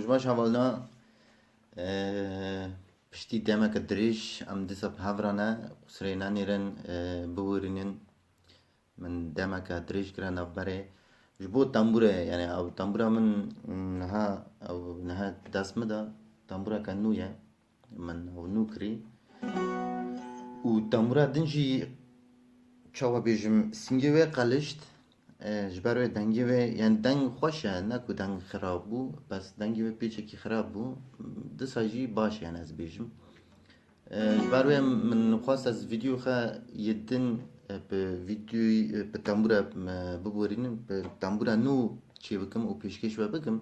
باش حوالا پشتی دمک دریش ام دیسا هفرانه قصرینا نیرن بورینن من دمک دریش کرن افبره جبو تنبوره يعني او تنبوره من نها دست مدا تنبوره كنوية من او نوكري و تنبوره دنجي چاوا بیجم سنگی و قلشت جبر و دنگی و یعنی دنگ خوشه نه کو دنگ خراب بو بس دنگی و پیچه کی خراب بو دساجی باش یعنی از بیجم جبر و من خواست از ویدیو خا یدن به ویدیو به تنبوره ببورینم به تنبوره نو چی بکم و پیشکش و بکم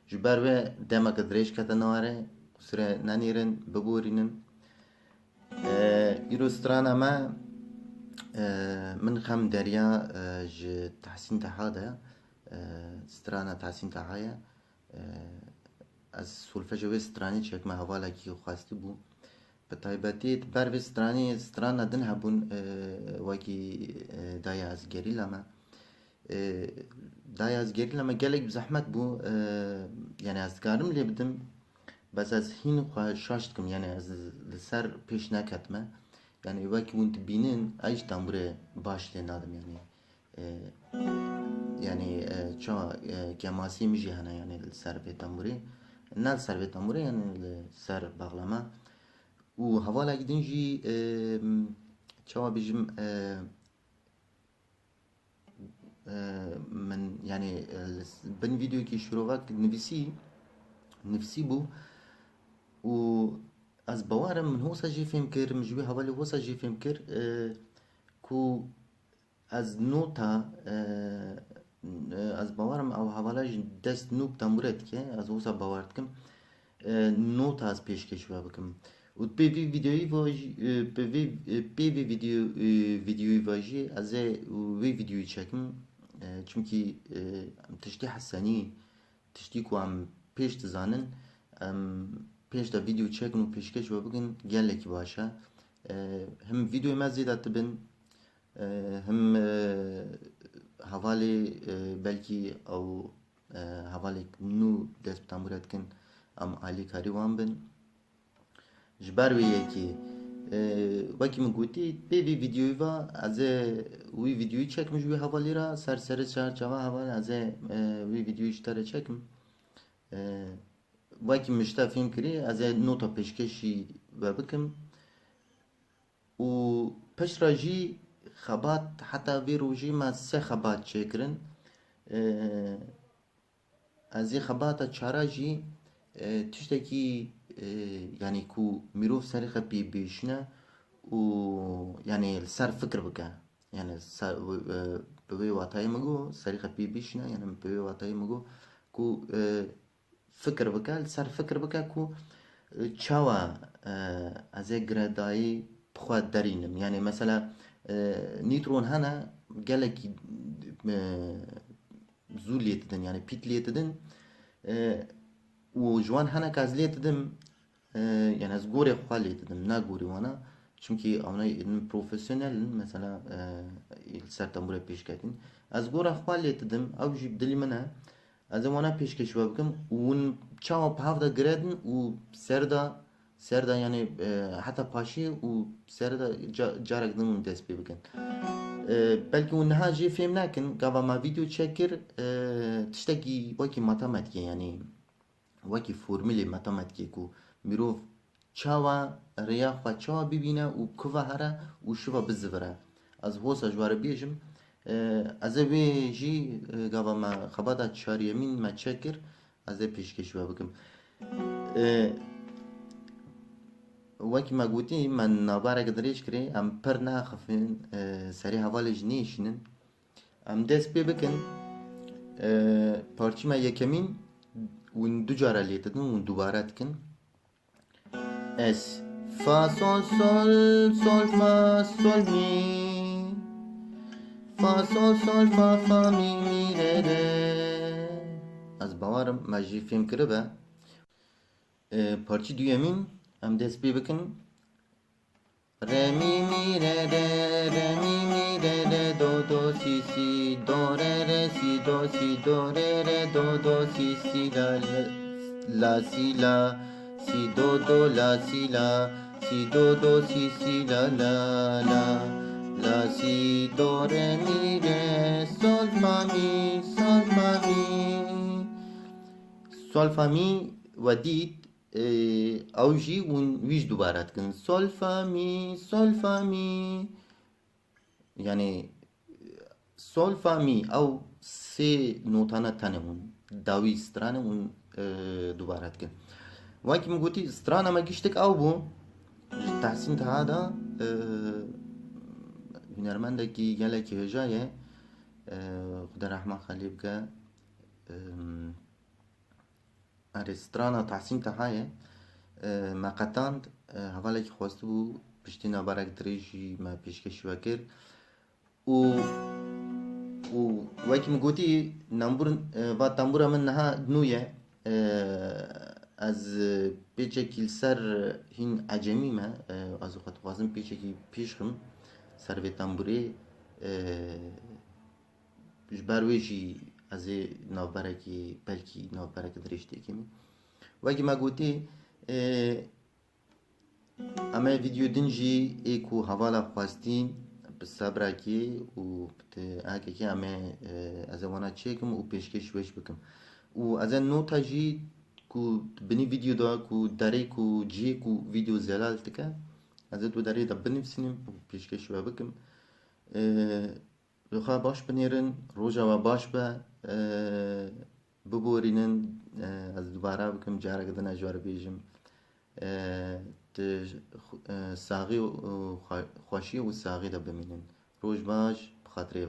جبر و دمک دریش کتا نواره سره ننیرن ببورینم ایرو ستران اما من خم دريا ج تحسين تحادا سترانا تحسين تحايا از سولفجوي ستراني چك ما حوالا كي خواستی بو بتايباتي بر ستراني سترانا دن هبون وكي دايا از گريلا ما دايا از گريلا ما گلك بزحمت بو يعني از كارم لي بدم بس از هين خوا شاشتكم يعني از لسر پیش نکتمه yani belki bunu binin ayış tambure başlayan adam yani yani ço kemasi mi jihana yani servet tambure ne servet tambure yani ser bağlama u havala gidince ço bizim من يعني بن فيديو كي شروعك نفسي بو و از باورم من هوسا جی فهم کر مجبی حوالی هوسا جی فهم کر کو از نوتا از باورم او حوالاج دست نوب تنبورت که از هوسا باورد کم نوتا از پیشکش و بکم و پیوی ویدیوی واج پیوی ویدیوی واجی از وی ویدیوی چکم چونکی تشتی حسنی تشتی کو هم پیش تزانن پیش تا ویدیو چکن و پیشکش و بگن گله کی باشه هم ویدیو مزید اتبن هم حوالی بلکی او حوالی نو دست تامورت کن ام علی کاری وان بن جبر ویه کی وکی من گویی به ویدیوی و از وی ویدیوی چکم جوی حوالی را سر چرچوه حوالی از وی ویدیوی چتره چکم وکی مشتا فیلم کری از نوتا پیشکشی و بکم و پش راجی خبات حتی وی روجی ما 3 خبات چکرن از این خبات چراجی تشتکی yani ku mirov seri xepi bişne u yani ser fikir bike yani be watayı mı go seri xepi bişne yani be watayı mı go ku fikir bike ser fikir bike ku çawa az gradayı bxwa derinim yani mesela nitron hana gelek zuliyetden yani pitliyetden و جوان هنه که از لیتدم yani از گوری خواه لیتدم نه گوری وانا چونکی آنها پروفسیونل مثلا سر تنبوره پیش کردین از گوری خواه لیتدم او جیب دلی منه از وانا پیشکش بکم و چاوا پهفده گردن و سردا yani حتی پاشی و سردا جارک دمون دست بی بکن belki اونها جی فهم نکن گاوا ما ویدیو چکر تشتکی وکی ماتماتیک yani وکی فرمولی ماتماتیکی کو میروف چاوا ریا خوا چاوا ببینه و کوه هره و شوا بزوره از هوسا جواره بیجم از وی جی گاوا ما خبادا چاریمین ما چکر از پیشکش و بکم وکی ما گوتی من ناباره قدریش کری ام پر ناخفین سری حوالج نیشنن ام دست بی بکن پارچی ما یکمین ون دو جاره لیتدن ون دوباره تکن اس فا سول سول سول فا سول می فا سول سول فا می می ره ره از باورم مجی فیلم کرده به پارچی دویمین ام دست بی بکن ره می می ره ره ره می می ره ره دو دو سی سی دو ره ره سی دو ره ره دو دو سی سی لا سی لا سی دو دو لا سی لا سی دو دو سی سی لا لا لا لا سی دو ره می ره سول فا می سول فا می سول فا می و دید او جی ون ویش دوباره کن سول فا می سول فا می يعني سول فا می او سه نوتانا تنه اون داوی سترانه اون دوباره کن وکی مگوتی سترانه ما گشتک او بو تحسین تهادا هنرمندکی گلکی هجایه خدا رحمه خالی بکه ارسترانا تحسین تهایه ما قطاند هوالا که خواسته بو پشتی نابرک دریجی ما پیشکشی وکر و وکی مگوتی نمبر و تنبورا من نها دنویه از پیچکی سر هین عجمی ما از خود خوازم پیچکی پیشخم سر به تنبوری جبرویجی از نوبرکی بلکی نوبرک درشتی کمی وکی مگوتی اما ویدیو دنجی ایکو حوالا خواستین صبرکی و اگه که همه از وانا چکم و پیشکش وش بکم و از نوتا جی کو بنی ویدیو دا کو داره کو جی کو ویدیو زلال تکه از دو داره دا بنفسینم و پیشکش و بکم بخواه باش بنیرن روژا و باش با ببورینن از دوباره بکم جاره گدن اجوار بیجم ساغی و خوشی و ساغی دا بمینن روز باش بخاطره